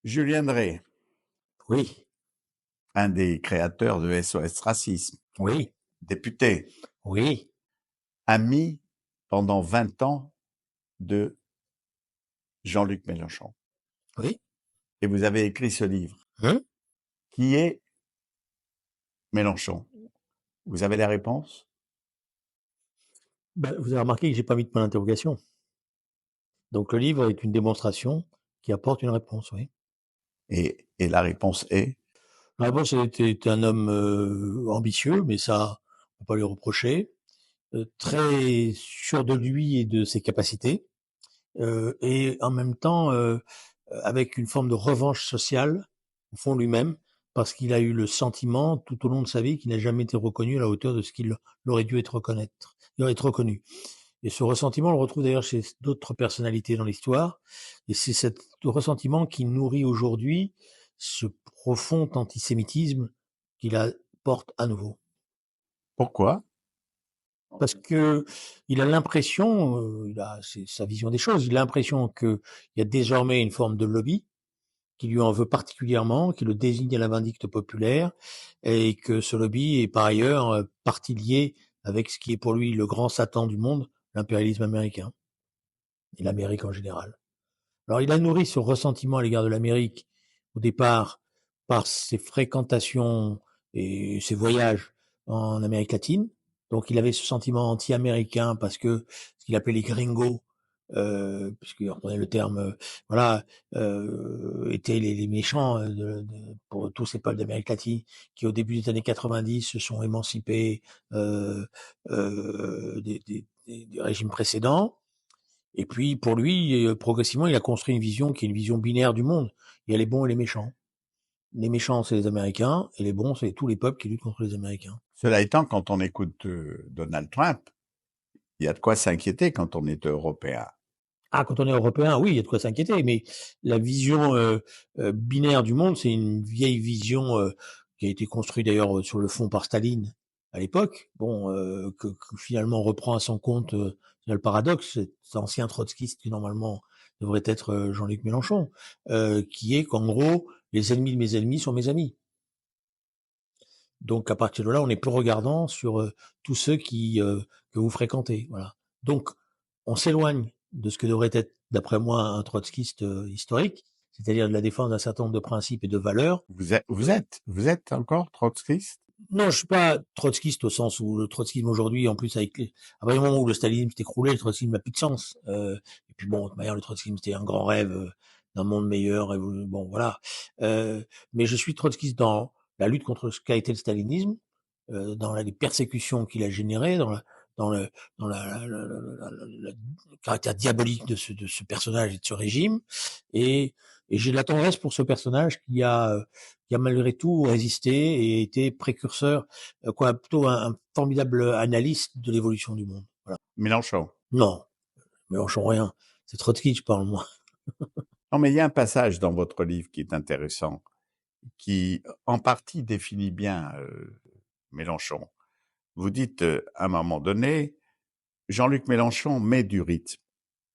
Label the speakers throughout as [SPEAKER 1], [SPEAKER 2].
[SPEAKER 1] Julien Drey,
[SPEAKER 2] Oui,
[SPEAKER 1] un des créateurs de SOS Racisme,
[SPEAKER 2] oui,
[SPEAKER 1] député,
[SPEAKER 2] oui,
[SPEAKER 1] ami pendant 20 ans de Jean-Luc Mélenchon.
[SPEAKER 2] oui.
[SPEAKER 1] Et vous avez écrit ce livre,
[SPEAKER 2] Hein.
[SPEAKER 1] qui est Mélenchon. Vous avez la réponse?
[SPEAKER 2] Vous avez remarqué que j'ai pas mis de point d'interrogation. Donc le livre est une démonstration qui apporte une réponse, oui.
[SPEAKER 1] Et la réponse est?
[SPEAKER 2] La réponse était un homme ambitieux, mais ça, on peut pas lui reprocher. Très sûr de lui et de ses capacités, et en même temps avec une forme de revanche sociale au fond lui-même, parce qu'il a eu le sentiment tout au long de sa vie qu'il n'a jamais été reconnu à la hauteur de ce qu'il aurait dû être reconnaître, il aurait être reconnu. Et ce ressentiment, on le retrouve d'ailleurs chez d'autres personnalités dans l'histoire. Et c'est ce ressentiment qui nourrit aujourd'hui ce profond antisémitisme qu'il apporte à nouveau.
[SPEAKER 1] Pourquoi?
[SPEAKER 2] Parce que il a l'impression, c'est sa vision des choses, il a l'impression qu'il y a désormais une forme de lobby qui lui en veut particulièrement, qui le désigne à la vindicte populaire, et que ce lobby est par ailleurs partie liée avec ce qui est pour lui le grand Satan du monde, l'impérialisme américain et l'Amérique en général. Alors il a nourri ce ressentiment à l'égard de l'Amérique au départ par ses fréquentations et ses voyages en Amérique latine. Donc il avait ce sentiment anti-américain parce que ce qu'il appelait les gringos, puisqu'il reprenait le terme, voilà, étaient les méchants pour tous ces peuples d'Amérique latine qui au début des années 90 se sont émancipés des régimes précédents. Et puis, pour lui, progressivement, il a construit une vision qui est une vision binaire du monde. Il y a les bons et les méchants. Les méchants, c'est les Américains, et les bons, c'est tous les peuples qui luttent contre les Américains.
[SPEAKER 1] Cela étant, quand on écoute Donald Trump, il y a de quoi s'inquiéter quand on est européen.
[SPEAKER 2] Ah, quand on est européen, oui, il y a de quoi s'inquiéter, mais la vision binaire du monde, c'est une vieille vision qui a été construite d'ailleurs sur le fond par Staline à l'époque, bon, que finalement reprend à son compte, le paradoxe, cet ancien trotskiste qui normalement devrait être Jean-Luc Mélenchon, qui est qu'en gros, les ennemis de mes ennemis sont mes amis. Donc à partir de là, on est peu regardant sur tous ceux que vous fréquentez. Voilà. Donc on s'éloigne de ce que devrait être, d'après moi, un trotskiste historique, c'est-à-dire de la défense d'un certain nombre de principes et de valeurs.
[SPEAKER 1] Vous êtes encore trotskiste?
[SPEAKER 2] Non, je suis pas trotskiste au sens où le trotskisme aujourd'hui, en plus avec à partir du moment où le stalinisme s'est écroulé, le trotskisme n'a plus de sens. Et puis bon, de toute manière, le trotskisme c'était un grand rêve d'un monde meilleur. Bon, voilà. Mais je suis trotskiste dans la lutte contre ce qu'a été le stalinisme, dans les persécutions qu'il a générées, dans le, dans le caractère diabolique de ce personnage et de ce régime. Et j'ai de la tendresse pour ce personnage qui a malgré tout résisté et été précurseur, quoi, plutôt un formidable analyste de l'évolution du monde. Voilà.
[SPEAKER 1] Mélenchon.
[SPEAKER 2] Non, Mélenchon rien. C'est Trotsky, je parle, moi.
[SPEAKER 1] Non, mais il y a un passage dans votre livre qui est intéressant, qui en partie définit bien Mélenchon. Vous dites à un moment donné, Jean-Luc Mélenchon met du rythme.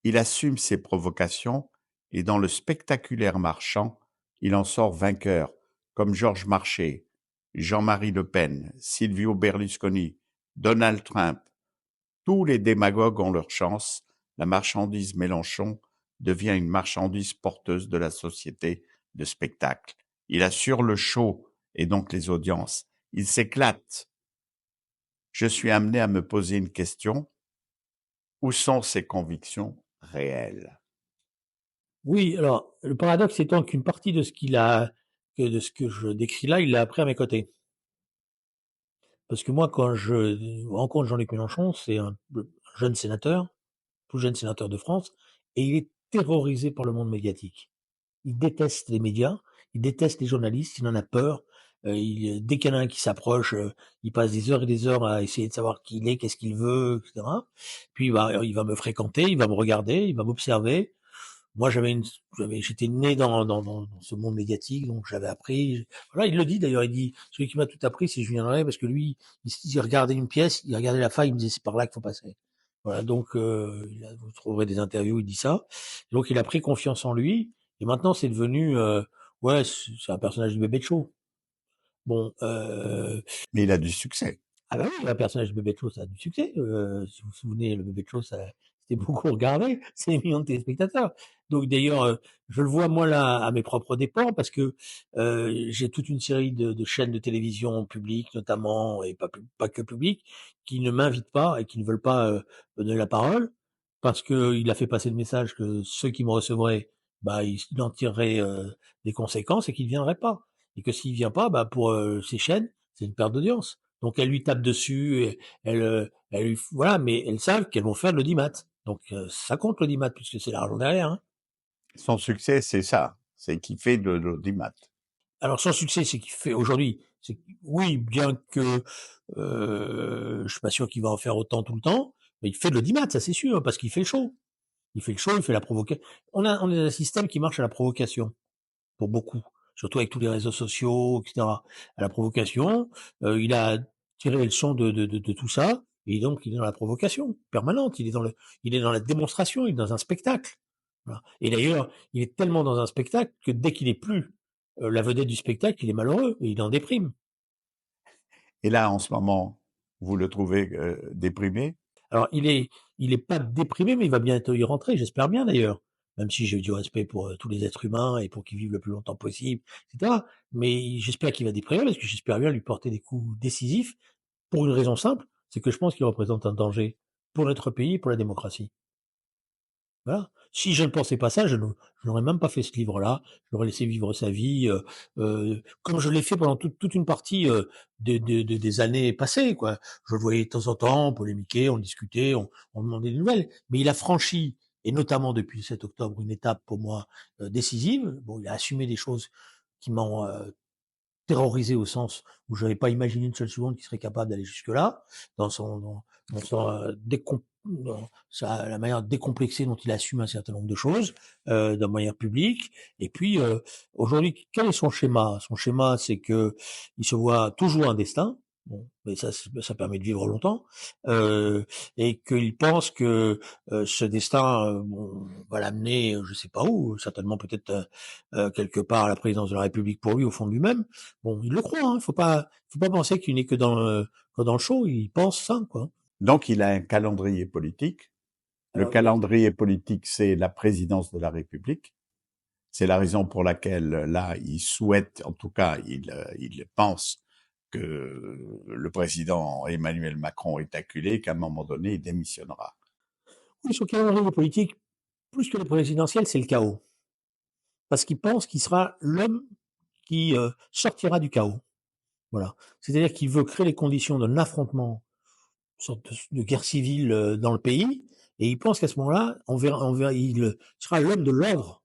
[SPEAKER 1] Il assume ses provocations et dans le spectaculaire marchand, il en sort vainqueur, comme Georges Marchais, Jean-Marie Le Pen, Silvio Berlusconi, Donald Trump. Tous les démagogues ont leur chance. La marchandise Mélenchon devient une marchandise porteuse de la société de spectacle. Il assure le show et donc les audiences. Il s'éclate. Je suis amené à me poser une question. Où sont ses convictions réelles?
[SPEAKER 2] Oui, alors, le paradoxe étant qu'une partie de ce de ce que je décris là, il l'a appris à mes côtés. Parce que moi, quand je rencontre Jean-Luc Mélenchon, c'est un jeune sénateur, tout jeune sénateur de France, et il est terrorisé par le monde médiatique. Il déteste les médias, il déteste les journalistes, il en a peur. Dès qu'il y en a un qui s'approche, il passe des heures et des heures à essayer de savoir qui il est, qu'est-ce qu'il veut, etc. Puis il va me fréquenter, il va me regarder, il va m'observer. Moi, j'étais né dans ce monde médiatique, donc j'avais appris. Voilà, il le dit d'ailleurs, il dit, celui qui m'a tout appris, c'est Julien Drey, parce que lui, il regardait une pièce, il regardait la faille, il me disait, c'est par là qu'il faut passer. Voilà, donc vous trouverez des interviews, il dit ça. Donc il a pris confiance en lui, et maintenant c'est devenu Ouais, c'est un personnage du Bébé de Show. Bon,
[SPEAKER 1] Mais il a du succès.
[SPEAKER 2] ah bah oui, un personnage de Bébé de Show, ça a du succès. Si vous vous souvenez, le Bébé de Show, ça c'était beaucoup regardé, c'est des millions de téléspectateurs. Donc d'ailleurs, je le vois moi là à mes propres dépens parce que j'ai toute une série de chaînes de télévision publiques notamment et pas que publiques qui ne m'invitent pas et qui ne veulent pas me donner la parole parce que il a fait passer le message que ceux qui me recevraient, bah il en tirerait des conséquences et qu'il ne viendrait pas. Et que s'il vient pas, bah pour ces chaînes, c'est une perte d'audience. Donc elles lui tapent dessus, et elles lui voilà, mais elles savent qu'elles vont faire de l'audimat. Donc ça compte l'audimat puisque c'est l'argent derrière, hein.
[SPEAKER 1] Son succès, c'est ça, c'est qu'il fait de l'audimat.
[SPEAKER 2] Alors son succès, c'est qu'il fait aujourd'hui, c'est oui, bien que je suis pas sûr qu'il va en faire autant tout le temps, mais il fait de l'audimat, ça c'est sûr, hein, parce qu'il fait le show. Il fait le show, il fait la provocation. On a un système qui marche à la provocation. Pour beaucoup, surtout avec tous les réseaux sociaux, etc. À la provocation, il a tiré le leçon de tout ça, et donc il est dans la provocation permanente, il est dans la démonstration, il est dans un spectacle. Voilà. Et d'ailleurs, il est tellement dans un spectacle que dès qu'il est plus la vedette du spectacle, il est malheureux et il en déprime.
[SPEAKER 1] Et là, en ce moment, vous le trouvez déprimé?
[SPEAKER 2] Alors, il est pas déprimé, mais il va bientôt y rentrer, j'espère bien d'ailleurs. Même si j'ai du respect pour tous les êtres humains et pour qu'ils vivent le plus longtemps possible, etc. Mais j'espère qu'il va déprimer parce que j'espère bien lui porter des coups décisifs pour une raison simple, c'est que je pense qu'il représente un danger pour notre pays et pour la démocratie. Voilà. Si je ne pensais pas ça, je n'aurais même pas fait ce livre-là. Je l'aurais laissé vivre sa vie, comme je l'ai fait pendant toute une partie des années passées, quoi. Je le voyais de temps en temps, on polémiquait, on discutait, on demandait des nouvelles. Mais il a franchi, et notamment depuis le 7 octobre, une étape pour moi décisive. Bon, il a assumé des choses qui m'ont terrorisé au sens où je n'avais pas imaginé une seule seconde qu'il serait capable d'aller jusque-là, dans son dans la manière décomplexée dont il assume un certain nombre de choses, de manière publique. Et puis, aujourd'hui, quel est son schéma? Son schéma, c'est que il se voit toujours un destin. Bon, mais ça permet de vivre longtemps, et qu'il pense que ce destin bon, va l'amener, je sais pas où, certainement peut-être quelque part à la présidence de la République pour lui, au fond de lui-même. Bon, il le croit, hein. Faut pas penser qu'il n'est que dans le show. Il pense ça, quoi.
[SPEAKER 1] Donc, il a un calendrier politique. Le
[SPEAKER 2] Alors, il
[SPEAKER 1] calendrier politique, c'est la présidence de la République. C'est la raison pour laquelle, là, il souhaite, en tout cas, il pense que le président Emmanuel Macron est acculé, qu'à un moment donné, il démissionnera.
[SPEAKER 2] oui, son calendrier politique, plus que le présidentiel, c'est le chaos. Parce qu'il pense qu'il sera l'homme qui sortira du chaos. Voilà. C'est-à-dire qu'il veut créer les conditions d'un affrontement, une sorte de guerre civile dans le pays, et il pense qu'à ce moment-là, il sera l'homme de l'ordre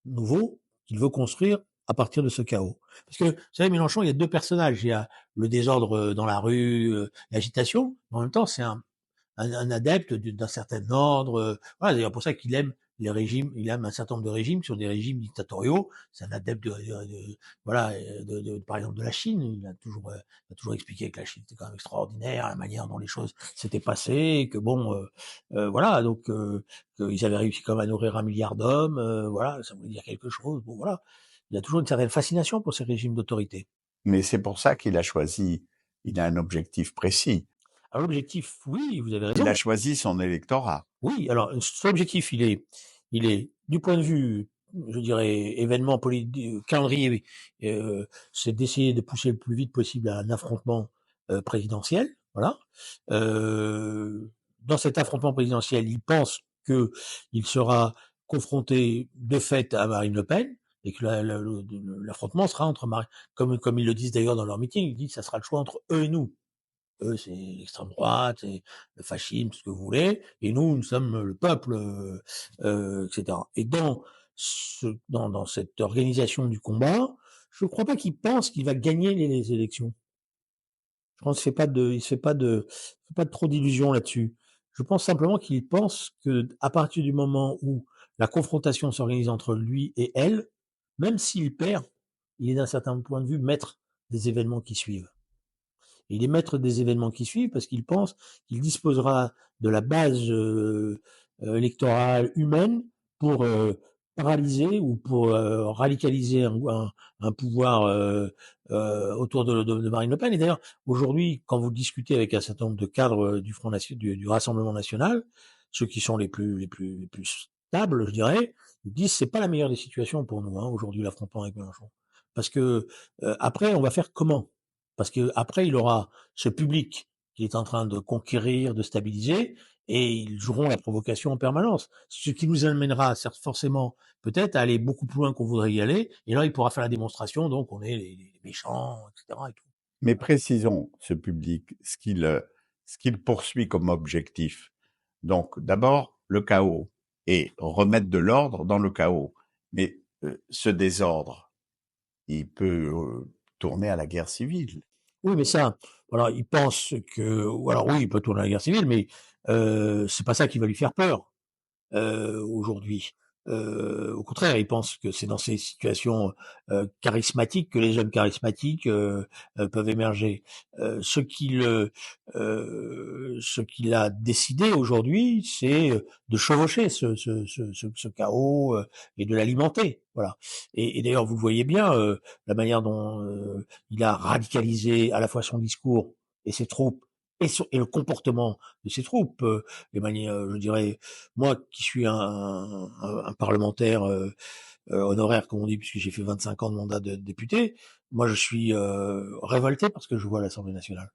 [SPEAKER 2] nouveau qu'il veut construire à partir de ce chaos. Parce que, vous savez, Mélenchon, il y a deux personnages. Il y a le désordre dans la rue, l'agitation, mais en même temps, c'est un adepte d'un certain ordre. Voilà, d'ailleurs pour ça qu'il aime les régimes, il aime un certain nombre de régimes qui sont des régimes dictatoriaux. C'est un adepte voilà, par exemple de la Chine. Il a toujours expliqué que la Chine était quand même extraordinaire, la manière dont les choses s'étaient passées, que bon, voilà, donc qu'ils avaient réussi quand même à nourrir 1 milliard d'hommes. Voilà, ça voulait dire quelque chose. Bon, voilà, il a toujours une certaine fascination pour ces régimes d'autorité.
[SPEAKER 1] Mais c'est pour ça qu'il a choisi, il a un objectif précis.
[SPEAKER 2] Alors l'objectif, oui, vous avez
[SPEAKER 1] Il a
[SPEAKER 2] raison.
[SPEAKER 1] choisi son électorat.
[SPEAKER 2] Oui, alors son objectif, il est du point de vue, je dirais, événement politique, calendrier, c'est d'essayer de pousser le plus vite possible à un affrontement présidentiel. Voilà. Dans cet affrontement présidentiel, il pense que il sera confronté de fait à Marine Le Pen et que l'affrontement sera entre Marine, comme ils le disent d'ailleurs dans leur meeting, ils disent que ça sera le choix entre eux et nous. Eux, c'est l'extrême droite, c'est le fascisme, ce que vous voulez, et nous sommes le peuple, etc. Et dans cette organisation du combat, je ne crois pas qu'il pense qu'il va gagner les élections. Je pense il se fait pas de trop d'illusions là-dessus. Je pense simplement qu'il pense que à partir du moment où la confrontation s'organise entre lui et elle, même s'il perd, il est d'un certain point de vue maître des événements qui suivent. Il est maître des événements qui suivent parce qu'il pense qu'il disposera de la base électorale humaine pour paralyser ou pour radicaliser un pouvoir autour de Marine Le Pen. Et d'ailleurs, aujourd'hui, quand vous discutez avec un certain nombre de cadres du Front National, du Rassemblement National, ceux qui sont les plus stables, je dirais, ils disent c'est pas la meilleure des situations pour nous aujourd'hui l'affrontement avec Mélenchon, parce que après on va faire comment? Parce que après il aura ce public qu'il est en train de conquérir, de stabiliser, et ils joueront la provocation en permanence. Ce qui nous amènera certes forcément peut-être à aller beaucoup plus loin qu'on voudrait y aller, et là il pourra faire la démonstration, donc on est les méchants, etc. Et tout.
[SPEAKER 1] Mais précisons ce public, ce qu'il poursuit comme objectif. Donc, d'abord, le chaos et remettre de l'ordre dans le chaos. Mais ce désordre, il peut tourner à la guerre civile.
[SPEAKER 2] Oui, mais ça, voilà, il pense que, ou alors oui, il peut tourner à la guerre civile, mais c'est pas ça qui va lui faire peur. Aujourd'hui. Au contraire, ils pensent que c'est dans ces situations charismatiques que les hommes charismatiques peuvent émerger. Ce qu'il a décidé aujourd'hui, c'est de chevaucher ce chaos et de l'alimenter. Voilà. Et d'ailleurs, vous le voyez bien, la manière dont il a radicalisé à la fois son discours et ses troupes et le comportement de ses troupes, les manières, je dirais, moi qui suis un parlementaire honoraire, comme on dit, puisque j'ai fait 25 ans de mandat de député, moi je suis révolté parce que je vois l'Assemblée nationale.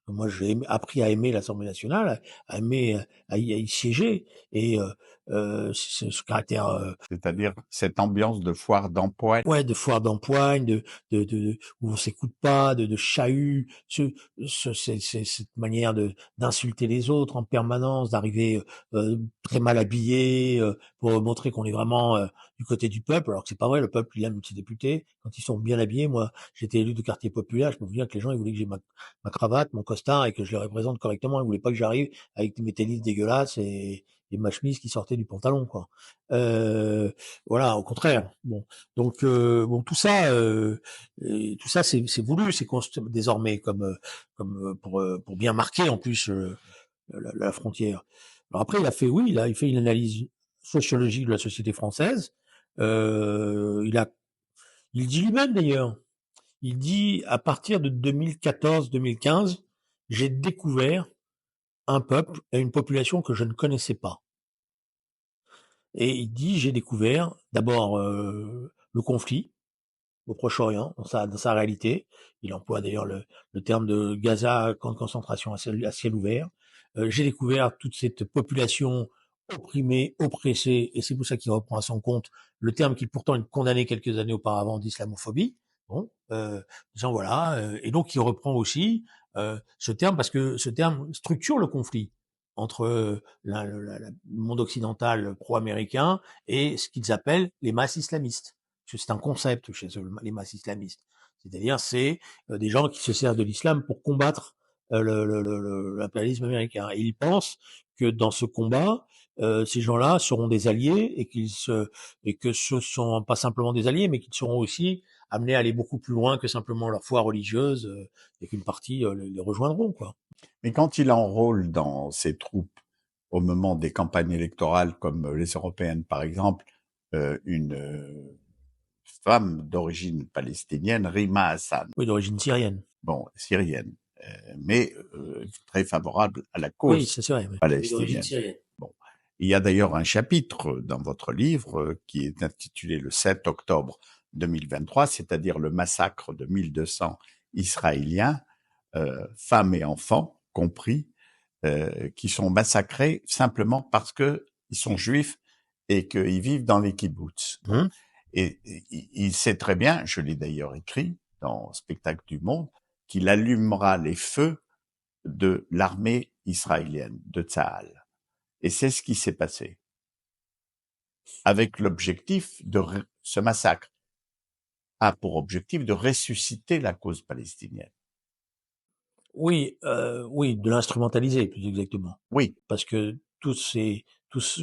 [SPEAKER 2] Moi, appris à aimer l'Assemblée nationale, à aimer, à y siéger, et ce caractère
[SPEAKER 1] C'est-à-dire cette ambiance de foire d'empoigne.
[SPEAKER 2] ouais, de foire d'empoigne, où on s'écoute pas, de chahut, cette manière d'insulter les autres en permanence, d'arriver très mal habillé pour montrer qu'on est vraiment du côté du peuple, alors que c'est pas vrai. Le peuple il aime ses députés quand ils sont bien habillés. Moi, j'étais élu de quartier populaire, je me souviens que les gens ils voulaient que j'ai ma cravate, mon costard et que je les représente correctement. Ils voulaient pas que j'arrive avec mes tennis dégueulasses et ma chemise qui sortait du pantalon, quoi. Voilà, au contraire. Bon, donc bon, tout ça, c'est voulu, c'est désormais comme pour bien marquer en plus la frontière. Alors après, il fait une analyse sociologique de la société française. Il dit lui-même d'ailleurs. Il dit à partir de 2014-2015, j'ai découvert un peuple et une population que je ne connaissais pas. Et il dit j'ai découvert d'abord le conflit au Proche-Orient, dans sa réalité. Il emploie d'ailleurs le terme de Gaza, camp de concentration à ciel ouvert. J'ai découvert toute cette population opprimée, oppressée, et c'est pour ça qu'il reprend à son compte le terme qui pourtant est condamné quelques années auparavant d'islamophobie. Bon, disant voilà, et donc il reprend aussi ce terme parce que ce terme structure le conflit entre le monde occidental pro-américain et ce qu'ils appellent les masses islamistes. C'est un concept chez eux, les masses islamistes. C'est-à-dire, c'est des gens qui se servent de l'islam pour combattre l'impérialisme américain. Et ils pensent que dans ce combat, ces gens-là seront des alliés et que ce sont pas simplement des alliés, mais qu'ils seront aussi amenés à aller beaucoup plus loin que simplement leur foi religieuse et qu'une partie les rejoindront, quoi.
[SPEAKER 1] Mais quand il enrôle dans ses troupes au moment des campagnes électorales, comme les européennes par exemple, une femme d'origine palestinienne, Rima Hassan,
[SPEAKER 2] Oui, d'origine syrienne.
[SPEAKER 1] bon, syrienne, mais très favorable à la
[SPEAKER 2] Oui,
[SPEAKER 1] cause
[SPEAKER 2] c'est vrai. Oui. D'origine
[SPEAKER 1] palestinienne.
[SPEAKER 2] syrienne.
[SPEAKER 1] Bon. Il y a d'ailleurs un chapitre dans votre livre qui est intitulé le 7 octobre 2023, c'est-à-dire le massacre de 1200 Israéliens, femmes et enfants compris, qui sont massacrés simplement parce que ils sont juifs et qu'ils vivent dans les kibboutz.
[SPEAKER 2] Hum.
[SPEAKER 1] Et il sait très bien, je l'ai d'ailleurs écrit dans Spectacle du Monde, qu'il allumera les feux de l'armée israélienne, de Tsahal. Et c'est ce qui s'est passé. Avec l'objectif ce massacre a pour objectif de ressusciter la cause palestinienne.
[SPEAKER 2] Oui, oui, de l'instrumentaliser, plus exactement.
[SPEAKER 1] Oui,
[SPEAKER 2] Parce que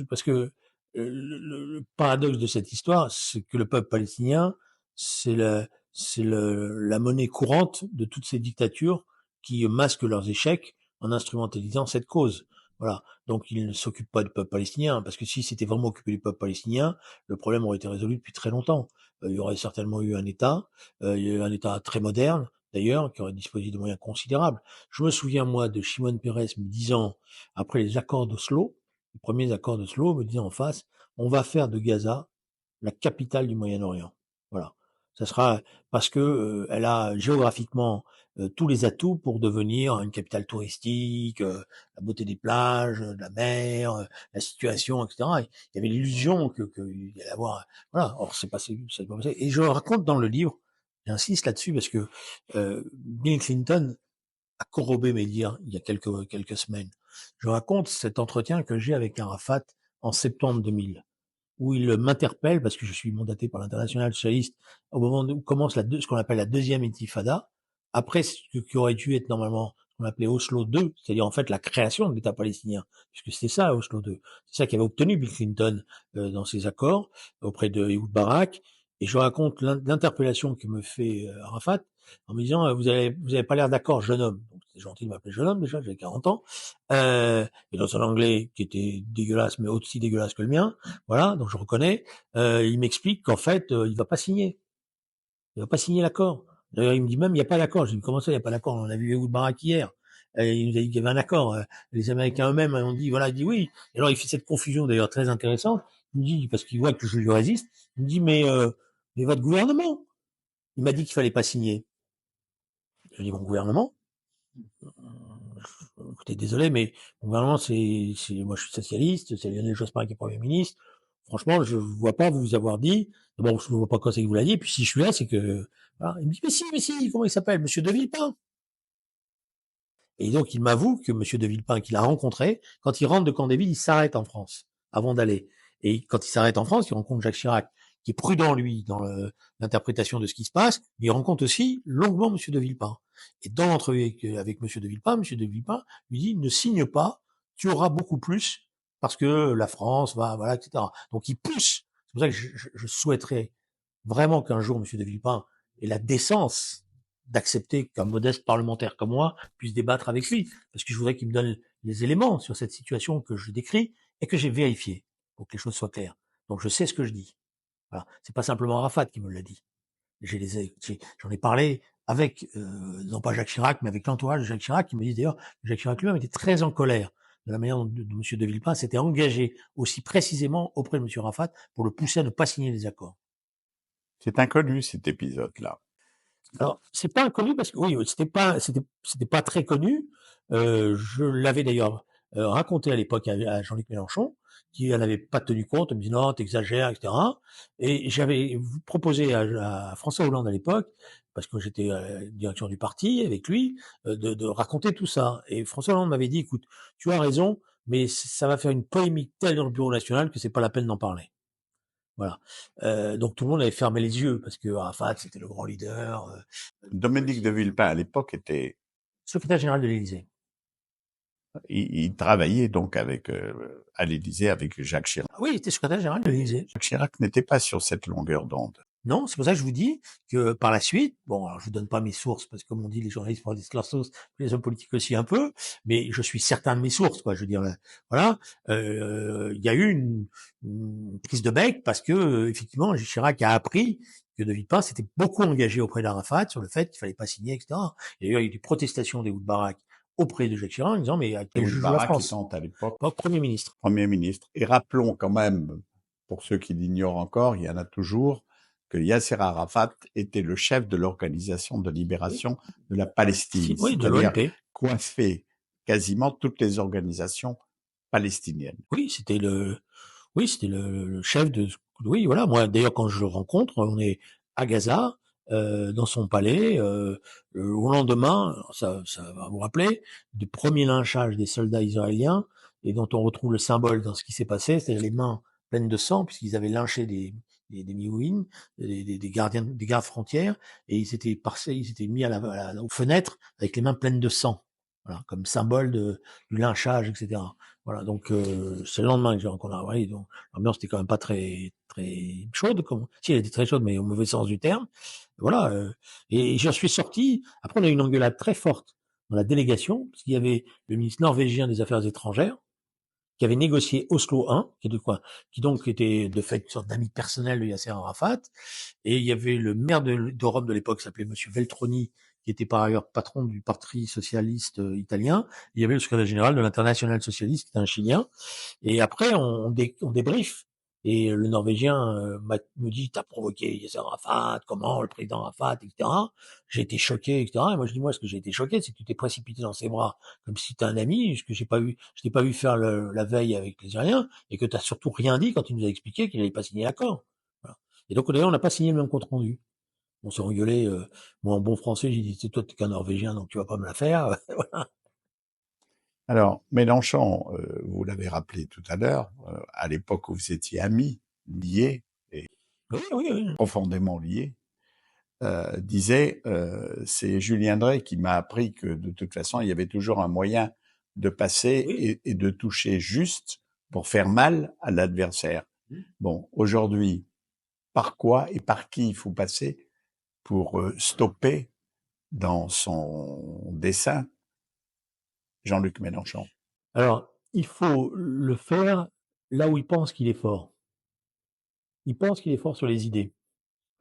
[SPEAKER 2] parce que le paradoxe de cette histoire, c'est que le peuple palestinien, c'est la monnaie courante de toutes ces dictatures qui masquent leurs échecs en instrumentalisant cette cause. Voilà. Donc il ne s'occupe pas du peuple palestinien, parce que s'il s'était vraiment occupé du peuple palestinien, le problème aurait été résolu depuis très longtemps. Il y aurait certainement eu un État, il y a eu un État très moderne, d'ailleurs, qui aurait disposé de moyens considérables. Je me souviens, moi, de Shimon Peres me disant, après les accords d'Oslo, les premiers accords d'Oslo, me disant en face, on va faire de Gaza la capitale du Moyen-Orient. Voilà. Ça sera parce que elle a géographiquement tous les atouts pour devenir une capitale touristique, la beauté des plages, de la mer, la situation, etc. Il y avait l'illusion que il y allait avoir, voilà. Or c'est passé, c'est pas passé. Et je raconte dans le livre, j'insiste là-dessus parce que Bill Clinton a corrobé mes dires il y a quelques semaines. Je raconte cet entretien que j'ai avec Arafat en septembre 2000 où il m'interpelle parce que je suis mandaté par l'Internationale socialiste au moment où commence ce qu'on appelle la deuxième intifada, après ce qui aurait dû être normalement ce qu'on appelait Oslo 2, c'est-à-dire en fait la création de l'État palestinien, puisque c'était ça Oslo 2. C'est ça qu'avait obtenu Bill Clinton dans ses accords auprès de Ehud Barak. Et je raconte l'interpellation que me fait Arafat en me disant vous avez pas l'air d'accord, jeune homme. Donc c'est gentil de m'appeler jeune homme déjà, j'avais 40 ans. Et dans un anglais qui était dégueulasse, mais aussi dégueulasse que le mien. Voilà, donc je reconnais. Il m'explique qu'en fait, il va pas signer. Il va pas signer l'accord. D'ailleurs, il me dit même, il n'y a pas d'accord. Je lui dis, comment ça, il n'y a pas d'accord? On a vu Ehud Barak hier. Il nous a dit qu'il y avait un accord. Les Américains eux-mêmes ont dit, voilà, il dit oui. Et alors, il fait cette confusion, d'ailleurs, très intéressante. Il me dit, parce qu'il voit que je lui résiste, il me dit, mais votre gouvernement, il m'a dit qu'il fallait pas signer. Je dis, mon gouvernement? Écoutez, désolé, mais mon gouvernement, moi, je suis socialiste, c'est Lionel Jospin qui est Premier ministre. Franchement, je ne vois pas vous avoir dit. Bon, je ne vois pas quand c'est que vous l'avez dit. Puis si je suis là, c'est que, voilà. Il me dit, mais si, comment il s'appelle? Monsieur de Villepin. Et donc, il m'avoue que Monsieur de Villepin, qu'il a rencontré, quand il rentre de Camp-des-Villes, il s'arrête en France, avant d'aller. Et quand il s'arrête en France, il rencontre Jacques Chirac, qui est prudent, lui, dans l'interprétation de ce qui se passe. Mais il rencontre aussi longuement Monsieur de Villepin. Et dans l'entrevue avec Monsieur de Villepin lui dit, ne signe pas, tu auras beaucoup plus, parce que la France va, voilà, etc. Donc, il pousse. C'est pour ça que je souhaiterais vraiment qu'un jour, Monsieur de Villepin ait la décence d'accepter qu'un modeste parlementaire comme moi puisse débattre avec lui, parce que je voudrais qu'il me donne les éléments sur cette situation que je décris et que j'ai vérifié, pour que les choses soient claires. Donc je sais ce que je dis. Voilà. C'est pas simplement Arafat qui me l'a dit. J'en ai parlé avec, non pas Jacques Chirac, mais avec l'entourage de Jacques Chirac, qui me dit d'ailleurs que Jacques Chirac lui-même était très en colère de la manière dont M. de Villepin s'était engagé aussi précisément auprès de M. Arafat pour le pousser à ne pas signer les accords.
[SPEAKER 1] C'est inconnu cet épisode-là.
[SPEAKER 2] Alors, c'est pas inconnu parce que oui, c'était pas très connu. Je l'avais d'ailleurs raconté à l'époque à Jean-Luc Mélenchon, qui n'en avait pas tenu compte. Il me dit non, t'exagères, etc. Et j'avais proposé à François Hollande à l'époque, parce que j'étais à la direction du parti avec lui, de raconter tout ça. Et François Hollande m'avait dit, écoute, tu as raison, mais ça va faire une polémique telle dans le Bureau national que c'est pas la peine d'en parler. Voilà. Donc tout le monde avait fermé les yeux parce que Arafat c'était le grand leader.
[SPEAKER 1] Dominique de Villepin, à l'époque, était...
[SPEAKER 2] Secrétaire général de l'Élysée.
[SPEAKER 1] Il travaillait donc à l'Élysée avec Jacques Chirac.
[SPEAKER 2] Oui, il était secrétaire général de l'Élysée.
[SPEAKER 1] Jacques Chirac n'était pas sur cette longueur d'onde.
[SPEAKER 2] Non, c'est pour ça que je vous dis que par la suite, bon, alors je vous donne pas mes sources parce que comme on dit, les journalistes disent leurs sources, les hommes politiques aussi un peu, mais je suis certain de mes sources, quoi. Je veux dire, voilà, il y a eu une prise de bec parce que effectivement, Chirac a appris que De Villepin s'était beaucoup engagé auprès d'Arafat sur le fait qu'il fallait pas signer, etc. Et d'ailleurs, il y a eu des protestations des Ehud Barak auprès de Jacques Chirac en disant mais à quel juge la France
[SPEAKER 1] étant à l'époque
[SPEAKER 2] Premier ministre.
[SPEAKER 1] Premier ministre. Et rappelons quand même, pour ceux qui l'ignorent encore, il y en a toujours, que Yasser Arafat était le chef de l'Organisation de libération de la Palestine,
[SPEAKER 2] Oui, de
[SPEAKER 1] c'est-à-dire
[SPEAKER 2] l'OLP.
[SPEAKER 1] coiffé quasiment toutes les organisations palestiniennes.
[SPEAKER 2] Oui, c'était le chef de. Oui, voilà. Moi, d'ailleurs, quand je le rencontre, on est à Gaza, dans son palais. Au lendemain, ça va vous rappeler du premier lynchage des soldats israéliens et dont on retrouve le symbole dans ce qui s'est passé, c'est-à-dire les mains pleines de sang puisqu'ils avaient lynché des Miouïnes, des gardiens, des gardes frontières, et ils s'étaient mis aux fenêtres avec les mains pleines de sang. Voilà, comme symbole du lynchage, etc. Voilà, donc c'est le lendemain que j'ai rencontré. Ouais, donc l'ambiance était quand même pas très très chaude, si elle était très chaude, mais au mauvais sens du terme. Voilà, et j'en suis sorti. Après, on a eu une engueulade très forte dans la délégation, parce qu'il y avait le ministre norvégien des Affaires étrangères, qui avait négocié Oslo I, qui donc était de fait une sorte d'ami personnel de Yasser Arafat. Et il y avait le maire de Rome de l'époque, qui s'appelait Monsieur Veltroni, qui était par ailleurs patron du Parti socialiste italien. Il y avait le secrétaire général de l'Internationale socialiste, qui était un Chilien. Et après, on débrief. Et le Norvégien me dit, t'as provoqué Yasser Arafat, comment, le président Arafat, etc. J'ai été choqué, etc. Et moi, je dis, moi, ce que j'ai été choqué, c'est que tu t'es précipité dans ses bras, comme si t'es un ami, ce que je t'ai pas vu faire la veille avec les Iriens, et que t'as surtout rien dit quand il nous a expliqué qu'il n'avait pas signé l'accord. Voilà. Et donc, d'ailleurs, on n'a pas signé le même compte rendu. On s'est engueulé, moi, en bon français, j'ai dit, c'est toi, t'es qu'un Norvégien, donc tu vas pas me la faire.
[SPEAKER 1] Alors, Mélenchon, vous l'avez rappelé tout à l'heure, à l'époque où vous étiez amis, liés, et
[SPEAKER 2] Oui, oui, oui.
[SPEAKER 1] profondément liés, disait, c'est Julien Drey qui m'a appris que de toute façon, il y avait toujours un moyen de passer
[SPEAKER 2] Oui.
[SPEAKER 1] et de toucher juste pour faire mal à l'adversaire. Bon, aujourd'hui, par quoi et par qui il faut passer pour stopper dans son dessein Jean-Luc Mélenchon?
[SPEAKER 2] Alors, il faut le faire là où il pense qu'il est fort. Il pense qu'il est fort sur les idées.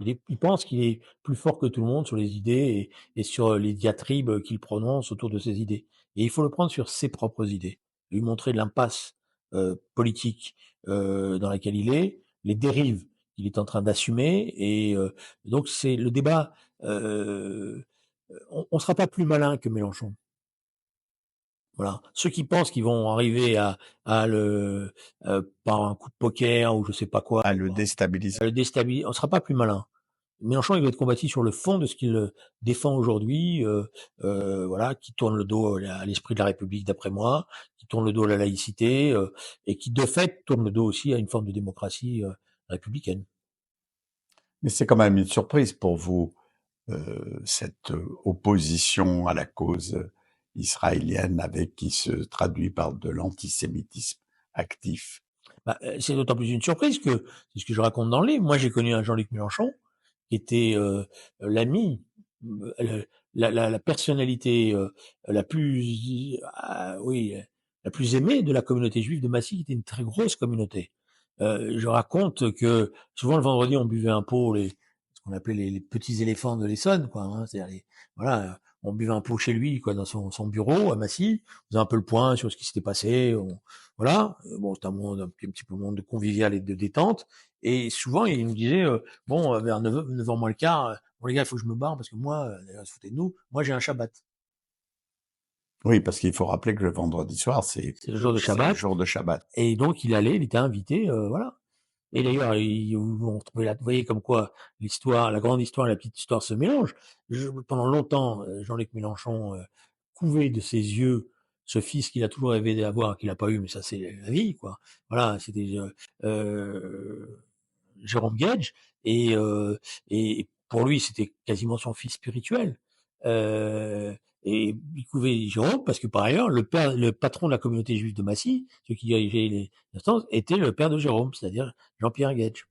[SPEAKER 2] Il pense qu'il est plus fort que tout le monde sur les idées et sur les diatribes qu'il prononce autour de ses idées. Et il faut le prendre sur ses propres idées, lui montrer l'impasse politique dans laquelle il est, les dérives qu'il est en train d'assumer. Et donc c'est le débat. On ne sera pas plus malin que Mélenchon. Voilà. Ceux qui pensent qu'ils vont arriver à le par un coup de poker ou je sais pas quoi,
[SPEAKER 1] À le déstabiliser.
[SPEAKER 2] à le déstabiliser, on sera pas plus malin. Mélenchon, il va être combattu sur le fond de ce qu'il défend aujourd'hui, voilà, qui tourne le dos à l'esprit de la République, d'après moi, qui tourne le dos à la laïcité, et qui, de fait, tourne le dos aussi à une forme de démocratie républicaine.
[SPEAKER 1] Mais c'est quand même une surprise pour vous, cette opposition à la cause israélienne avec qui se traduit par de l'antisémitisme actif.
[SPEAKER 2] Bah, c'est d'autant plus une surprise que, c'est ce que je raconte dans le livre, moi j'ai connu un Jean-Luc Mélenchon, qui était l'ami, la personnalité la plus, oui, la plus aimée de la communauté juive de Massy, qui était une très grosse communauté. Je raconte que souvent le vendredi, on buvait un pot, ce qu'on appelait les petits éléphants de l'Essonne, quoi. Hein, c'est-à-dire voilà, on buvait un pot chez lui, quoi, dans son bureau à Massy, on faisait un peu le point sur ce qui s'était passé. Voilà, bon, c'était un petit peu monde de convivial et de détente. Et souvent, il nous disait, bon, vers 9h moins le quart, bon les gars, il faut que je me barre parce que moi, d'ailleurs, se foutez de nous, moi j'ai un Shabbat.
[SPEAKER 1] Oui, parce qu'il faut rappeler que le vendredi soir,
[SPEAKER 2] C'est le jour de
[SPEAKER 1] c'est le
[SPEAKER 2] Shabbat.
[SPEAKER 1] jour de Shabbat.
[SPEAKER 2] Et donc il était invité, voilà. Et d'ailleurs, vous voyez comme quoi l'histoire, la grande histoire et la petite histoire se mélangent. Pendant longtemps, Jean-Luc Mélenchon couvait de ses yeux ce fils qu'il a toujours rêvé d'avoir, qu'il n'a pas eu, mais ça c'est la vie, quoi. Voilà, c'était Jérôme Gage, et, et pour lui, c'était quasiment son fils spirituel. Et il couvait Jérôme parce que par ailleurs, le patron de la communauté juive de Massy, celui qui dirigeait les instances, était le père de Jérôme, c'est-à-dire Jean-Pierre Gage.